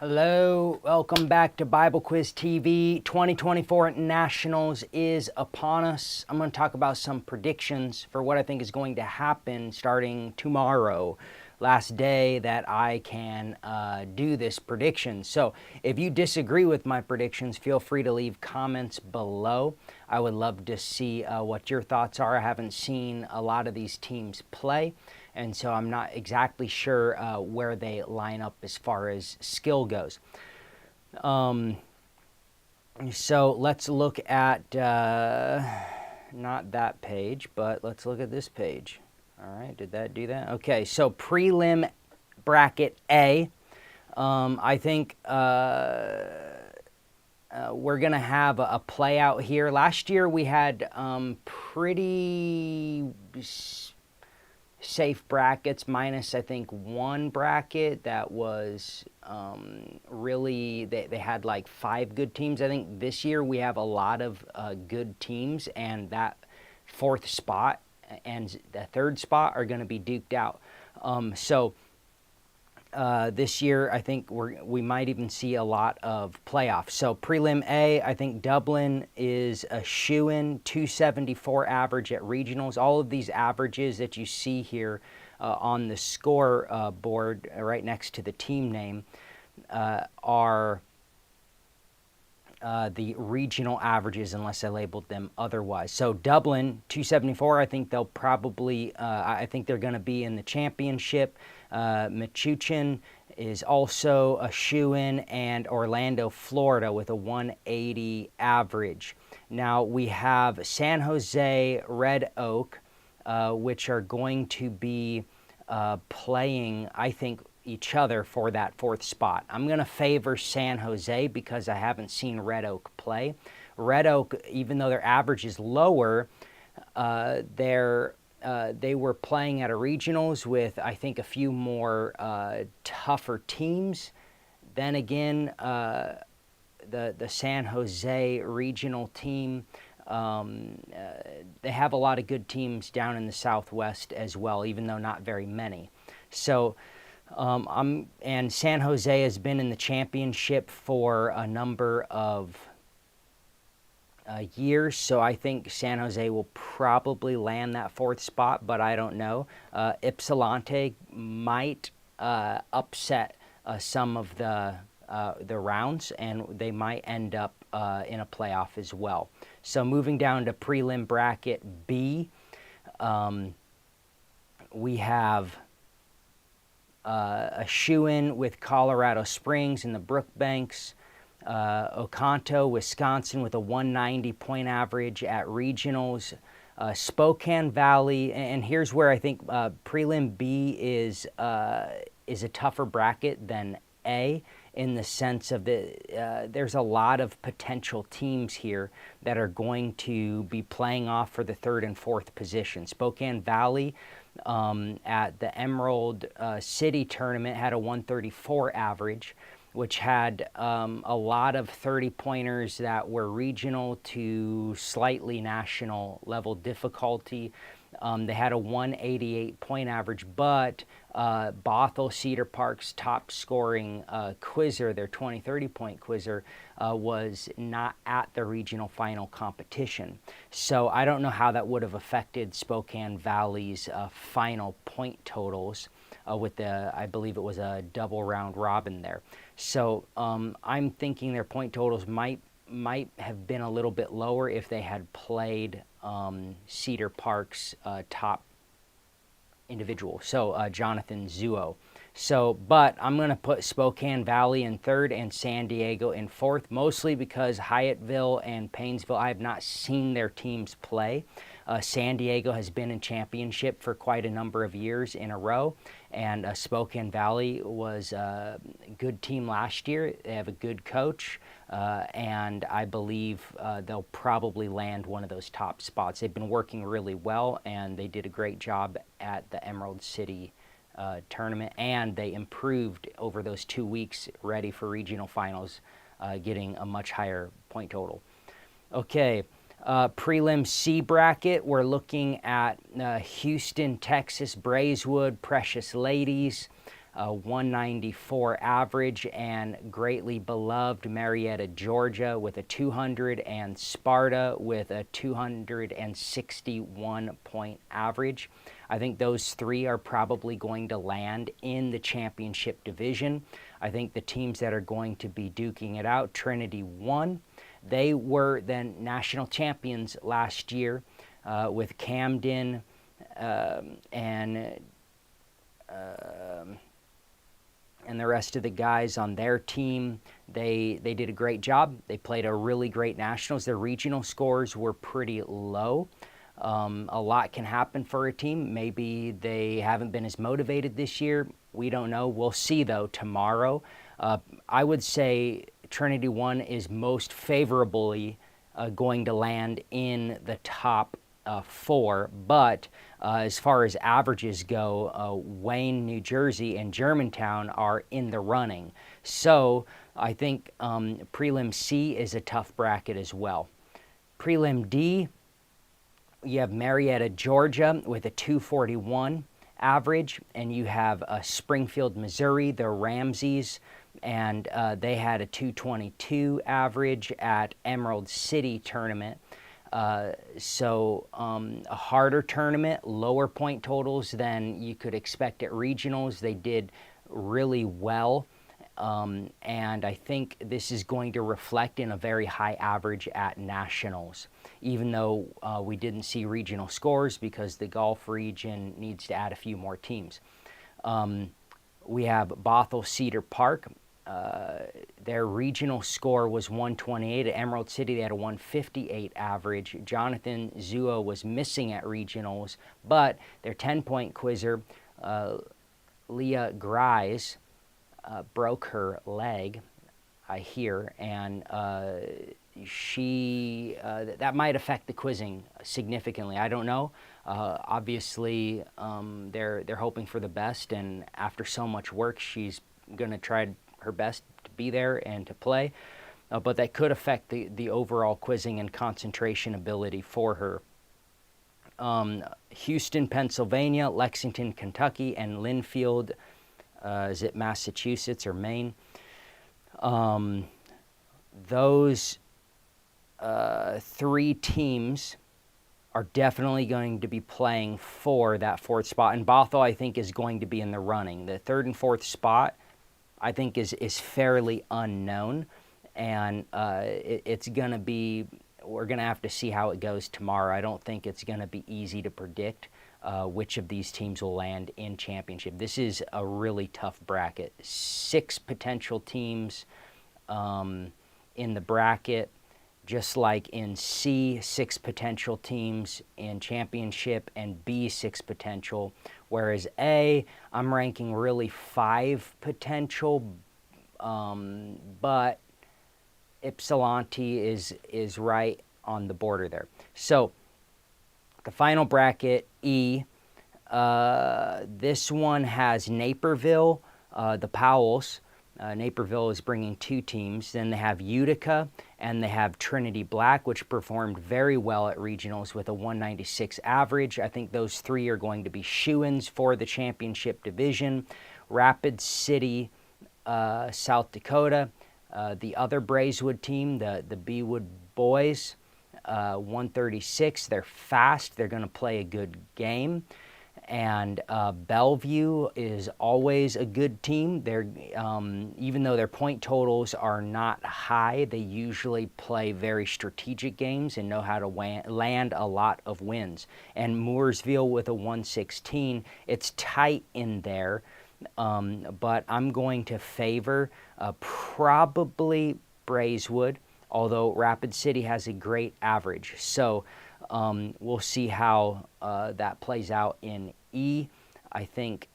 Hello, welcome back to Bible Quiz TV. 2024 Nationals is upon us. I'm going to talk about some predictions for what I think is going to happen starting tomorrow, last day that I can do this prediction. So if you disagree with my predictions, feel free to leave comments below. I would love to see what your thoughts are. I haven't seen a lot of these teams play, and so I'm not exactly sure where they line up as far as skill goes. So let's look at, not that page, but let's look at this page. All right, did that do that? Okay, so prelim bracket A. I think we're going to have a play out here. Last year we had pretty safe brackets, minus I think one bracket that was really, they had like 5 good teams. I think this year we have a lot of good teams, and that 4th spot and the 3rd spot are going to be duked out. This year, I think we might even see a lot of playoffs. So prelim A, I think Dublin is a shoo-in, 274 average at regionals. All of these averages that you see here on the score board right next to the team name are the regional averages, unless I labeled them otherwise. So Dublin, 274, I think they'll probably, I think they're going to be in the championship. Mechuchen is also a shoo-in, and Orlando, Florida with a 180 average. Now we have San Jose, Red Oak, which are going to be playing, I think, each other for that 4th spot. I'm going to favor San Jose because I haven't seen Red Oak play. Red Oak, even though their average is lower, they were playing at a regionals with, I think, a few more tougher teams. Then again, the San Jose regional team, they have a lot of good teams down in the Southwest as well, even though not very many. So and San Jose has been in the championship for a number of years, so I think San Jose will probably land that 4th spot, but I don't know. Ypsilanti might upset some of the rounds, and they might end up in a playoff as well. So moving down to prelim bracket B, we have a shoo-in with Colorado Springs and the Brookbanks. Oconto, Wisconsin with a 190 point average at regionals. Spokane Valley, and here's where I think prelim B is a tougher bracket than A, in the sense of there's a lot of potential teams here that are going to be playing off for the 3rd and 4th position. Spokane Valley at the Emerald City tournament had a 134 average, which had a lot of 30-pointers that were regional to slightly national level difficulty. They had a 188 point average, but Bothell Cedar Park's top scoring quizzer, their 20-30 point quizzer, was not at the regional final competition. So I don't know how that would have affected Spokane Valley's final point totals with I believe it was a double round robin there. So I'm thinking their point totals might have been a little bit lower if they had played Cedar Park's top individual, so Jonathan Zuo. So, but I'm going to put Spokane Valley in 3rd and San Diego in 4th, mostly because Hyattville and Painesville, I have not seen their teams play. San Diego has been in championship for quite a number of years in a row, and Spokane Valley was a good team last year. They have a good coach, and I believe they'll probably land one of those top spots. They've been working really well, and they did a great job at the Emerald City tournament, and they improved over those 2 weeks ready for regional finals, getting a much higher point total. Okay. Prelim C bracket, we're looking at Houston, Texas, Braeswood, Precious Ladies, 194 average, and greatly beloved Marietta, Georgia with a 200, and Sparta with a 261-point average. I think those three are probably going to land in the championship division. I think the teams that are going to be duking it out, Trinity 1, they were the national champions last year with Camden and the rest of the guys on their team. They did a great job. They played a really great nationals. Their regional scores were pretty low. A lot can happen for a team. Maybe they haven't been as motivated this year. We don't know. We'll see, though, tomorrow. I would say Trinity 1 is most favorably going to land in the top 4, but as far as averages go, Wayne, New Jersey, and Germantown are in the running. So I think Prelim C is a tough bracket as well. Prelim D, you have Marietta, Georgia with a 241 average, and you have Springfield, Missouri, the Ramseys, and they had a 222 average at Emerald City tournament. So a harder tournament, lower point totals than you could expect at regionals. They did really well, and I think this is going to reflect in a very high average at nationals, even though we didn't see regional scores because the Gulf region needs to add a few more teams. We have Bothell Cedar Park. Their regional score was 128. At Emerald City, they had a 158 average. Jonathan Zuo was missing at regionals, but their 10-point quizzer, Leah Grise, broke her leg, I hear, and that might affect the quizzing significantly. I don't know. Obviously, they're hoping for the best, and after so much work, she's going to try her best to be there and to play, but that could affect the overall quizzing and concentration ability for her. Houston, Pennsylvania, Lexington, Kentucky, and Linfield, is it Massachusetts or Maine? Those three teams are definitely going to be playing for that fourth spot, and Bothell, I think, is going to be in the running. The third and fourth spot, I think, is fairly unknown, and it's going to be, we're going to have to see how it goes tomorrow. I don't think it's going to be easy to predict which of these teams will land in championship. This is a really tough bracket. 6 potential teams in the bracket, just like in C, 6 potential teams in championship, and B, 6 potential. Whereas A, I'm ranking really 5 potential, but Ypsilanti is right on the border there. So the final bracket, E, this one has Naperville, the Powells. Naperville is bringing 2 teams. Then they have Utica, and they have Trinity Black, which performed very well at regionals with a 196 average. I think those 3 are going to be shoo-ins for the championship division. Rapid City, South Dakota, the other Braeswood team, the Beewood Boys, 136. They're fast. They're going to play a good game. And Bellevue is always a good team. They're even though their point totals are not high, they usually play very strategic games and know how to land a lot of wins. And Mooresville with a 116, it's tight in there, but I'm going to favor probably Braeswood, although Rapid City has a great average. So we'll see how that plays out in E. I think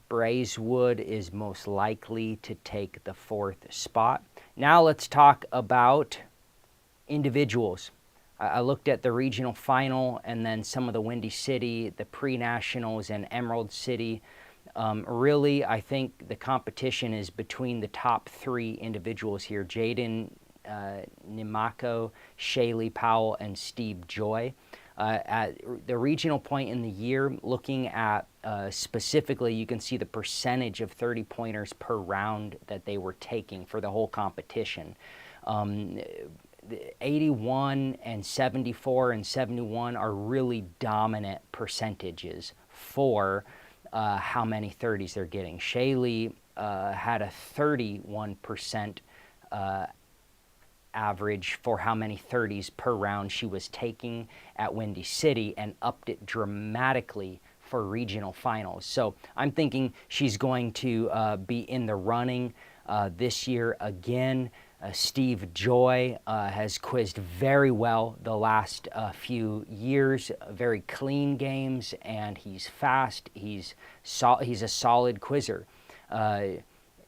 Braeswood is most likely to take the 4th spot. Now let's talk about individuals. I looked at the regional final and then some of the Windy City, the pre-nationals, and Emerald City. Really, I think the competition is between the top 3 individuals here, Jaden Nimako, Shaylee Powell, and Steve Joy. At the regional point in the year, looking at specifically, you can see the percentage of 30-pointers per round that they were taking for the whole competition. 81 and 74 and 71 are really dominant percentages for how many 30s they're getting. Shaylee had a 31% average for how many 30s per round she was taking at Windy City, and upped it dramatically for regional finals. So I'm thinking she's going to be in the running this year again. Steve Joy has quizzed very well the last few years, very clean games, and he's fast. He's a solid quizzer.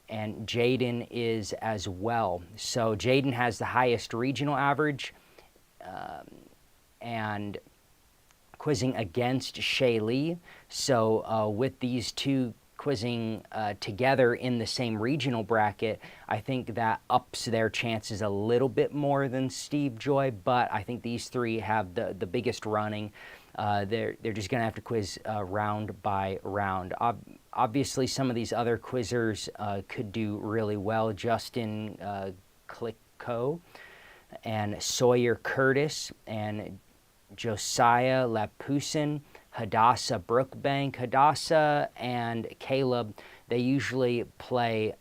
And Jaden is as well. So Jaden has the highest regional average, and quizzing against Shaylee. So with these two quizzing together in the same regional bracket, I think that ups their chances a little bit more than Steve Joy, but I think these three have the biggest running. They're just going to have to quiz round by round. Obviously, some of these other quizzers could do really well. Justin Klicko and Sawyer Curtis and Josiah Lapusin, Hadassah Brookbank. Hadassah and Caleb, they usually play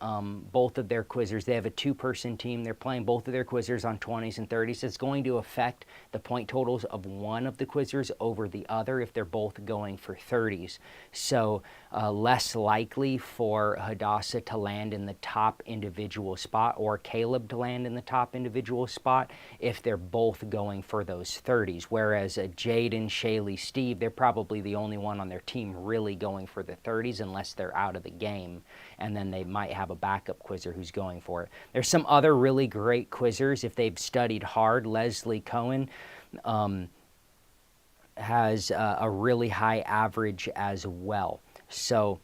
both of their quizzers. They have a two-person team. They're playing both of their quizzers on 20s and 30s. It's going to affect the point totals of one of the quizzers over the other if they're both going for 30s. So less likely for Hadassah to land in the top individual spot, or Caleb to land in the top individual spot, if they're both going for those 30s. Whereas Jaden, Shaylee, Steve, they're probably the only one on their team really going for the 30s unless they're out of the game. And then they might have a backup quizzer who's going for it. There's some other really great quizzers if they've studied hard. Leslie Cohen has a really high average as well. So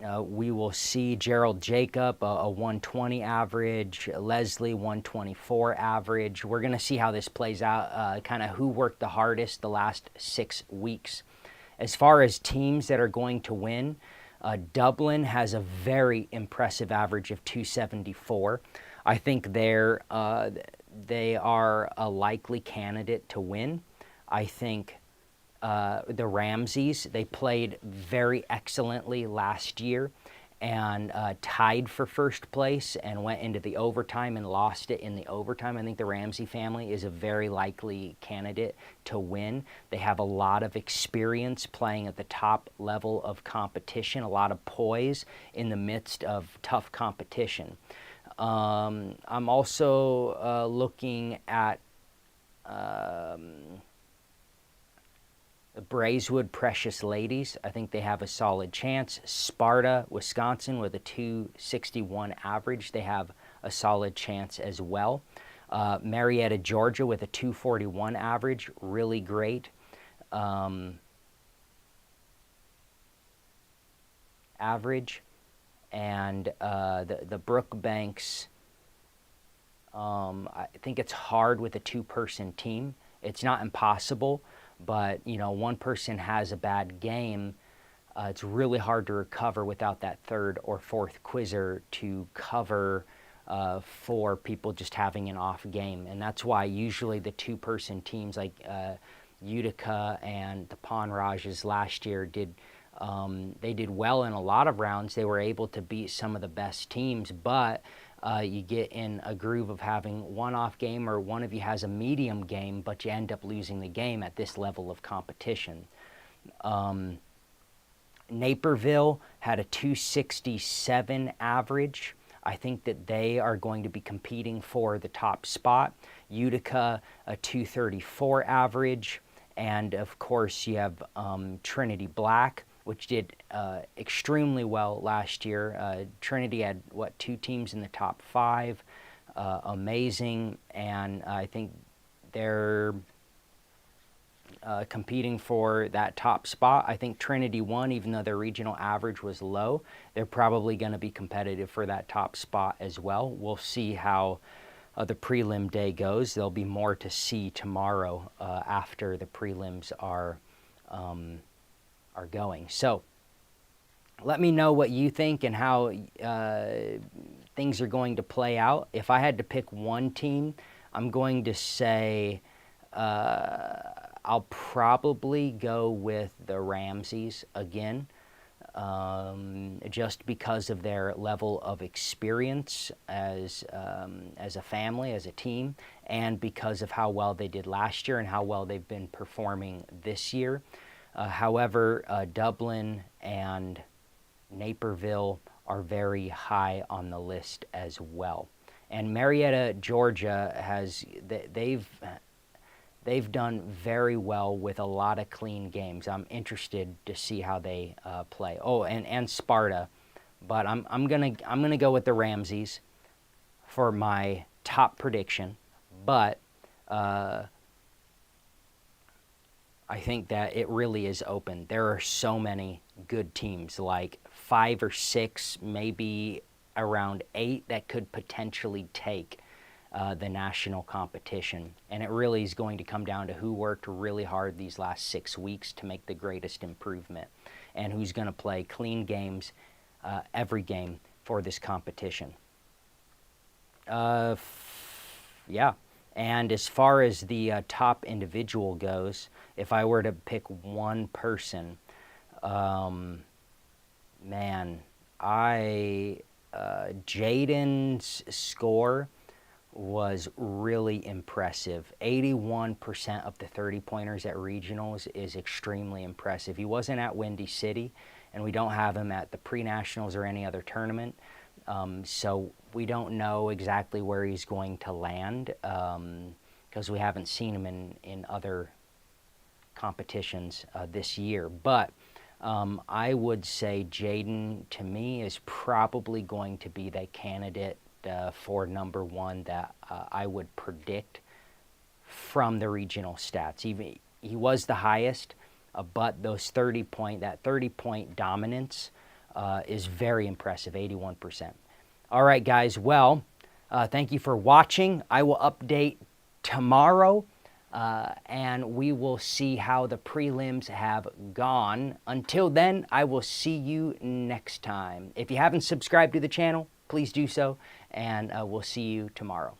we will see Gerald Jacob, a 120 average, Leslie 124 average. We're going to see how this plays out, kind of who worked the hardest the last 6 weeks. As far as teams that are going to win, Dublin has a very impressive average of 274. I think they are a likely candidate to win. I think the Ramseys, they played very excellently last year and tied for first place and went into the overtime and lost it in the overtime. I think the Ramsey family is a very likely candidate to win. They have a lot of experience playing at the top level of competition, a lot of poise in the midst of tough competition. I'm also looking at Braeswood Precious Ladies. I think they have a solid chance. Sparta, Wisconsin, with a 261 average. They have a solid chance as well. Marietta, Georgia, with a 241 average. Really great average. And the Brookbanks, I think it's hard with a two-person team. It's not impossible, but, you know, one person has a bad game, it's really hard to recover without that third or fourth quizzer to cover for people just having an off game. And that's why usually the two-person teams like Utica and the Ponrages last year did well in a lot of rounds. They were able to beat some of the best teams, but you get in a groove of having one off game, or one of you has a medium game, but you end up losing the game at this level of competition. Naperville had a 267 average. I think that they are going to be competing for the top spot. Utica, a 234 average. And of course, you have Trinity Black, which did extremely well last year. Trinity had, two teams in the top 5. Amazing. And I think they're competing for that top spot. I think Trinity won, even though their regional average was low. They're probably going to be competitive for that top spot as well. We'll see how the prelim day goes. There'll be more to see tomorrow after the prelims are going. So let me know what you think and how things are going to play out. If I had to pick one team, I'm going to say I'll probably go with the Ramses again, just because of their level of experience as a family, as a team, and because of how well they did last year and how well they've been performing this year. However, Dublin and Naperville are very high on the list as well. And Marietta, Georgia they've done very well with a lot of clean games. I'm interested to see how they play. Oh, and Sparta, but I'm gonna go with the Ramses for my top prediction. But I think that it really is open. There are so many good teams, like 5 or 6, maybe around 8, that could potentially take the national competition. And it really is going to come down to who worked really hard these last 6 weeks to make the greatest improvement, and who's going to play clean games every game for this competition. Yeah. And as far as the top individual goes, if I were to pick one person, man, Jaden's score was really impressive. 81% of the 30-pointers at regionals is extremely impressive. He wasn't at Windy City, and we don't have him at the pre-nationals or any other tournament. So we don't know exactly where he's going to land because we haven't seen him in other competitions this year. But I would say Jaden, to me, is probably going to be the candidate for number 1 that I would predict from the regional stats. He was the highest, but that 30-point dominance is very impressive, 81%. All right, guys. Well, thank you for watching. I will update tomorrow, and we will see how the prelims have gone. Until then, I will see you next time. If you haven't subscribed to the channel, please do so, and we'll see you tomorrow.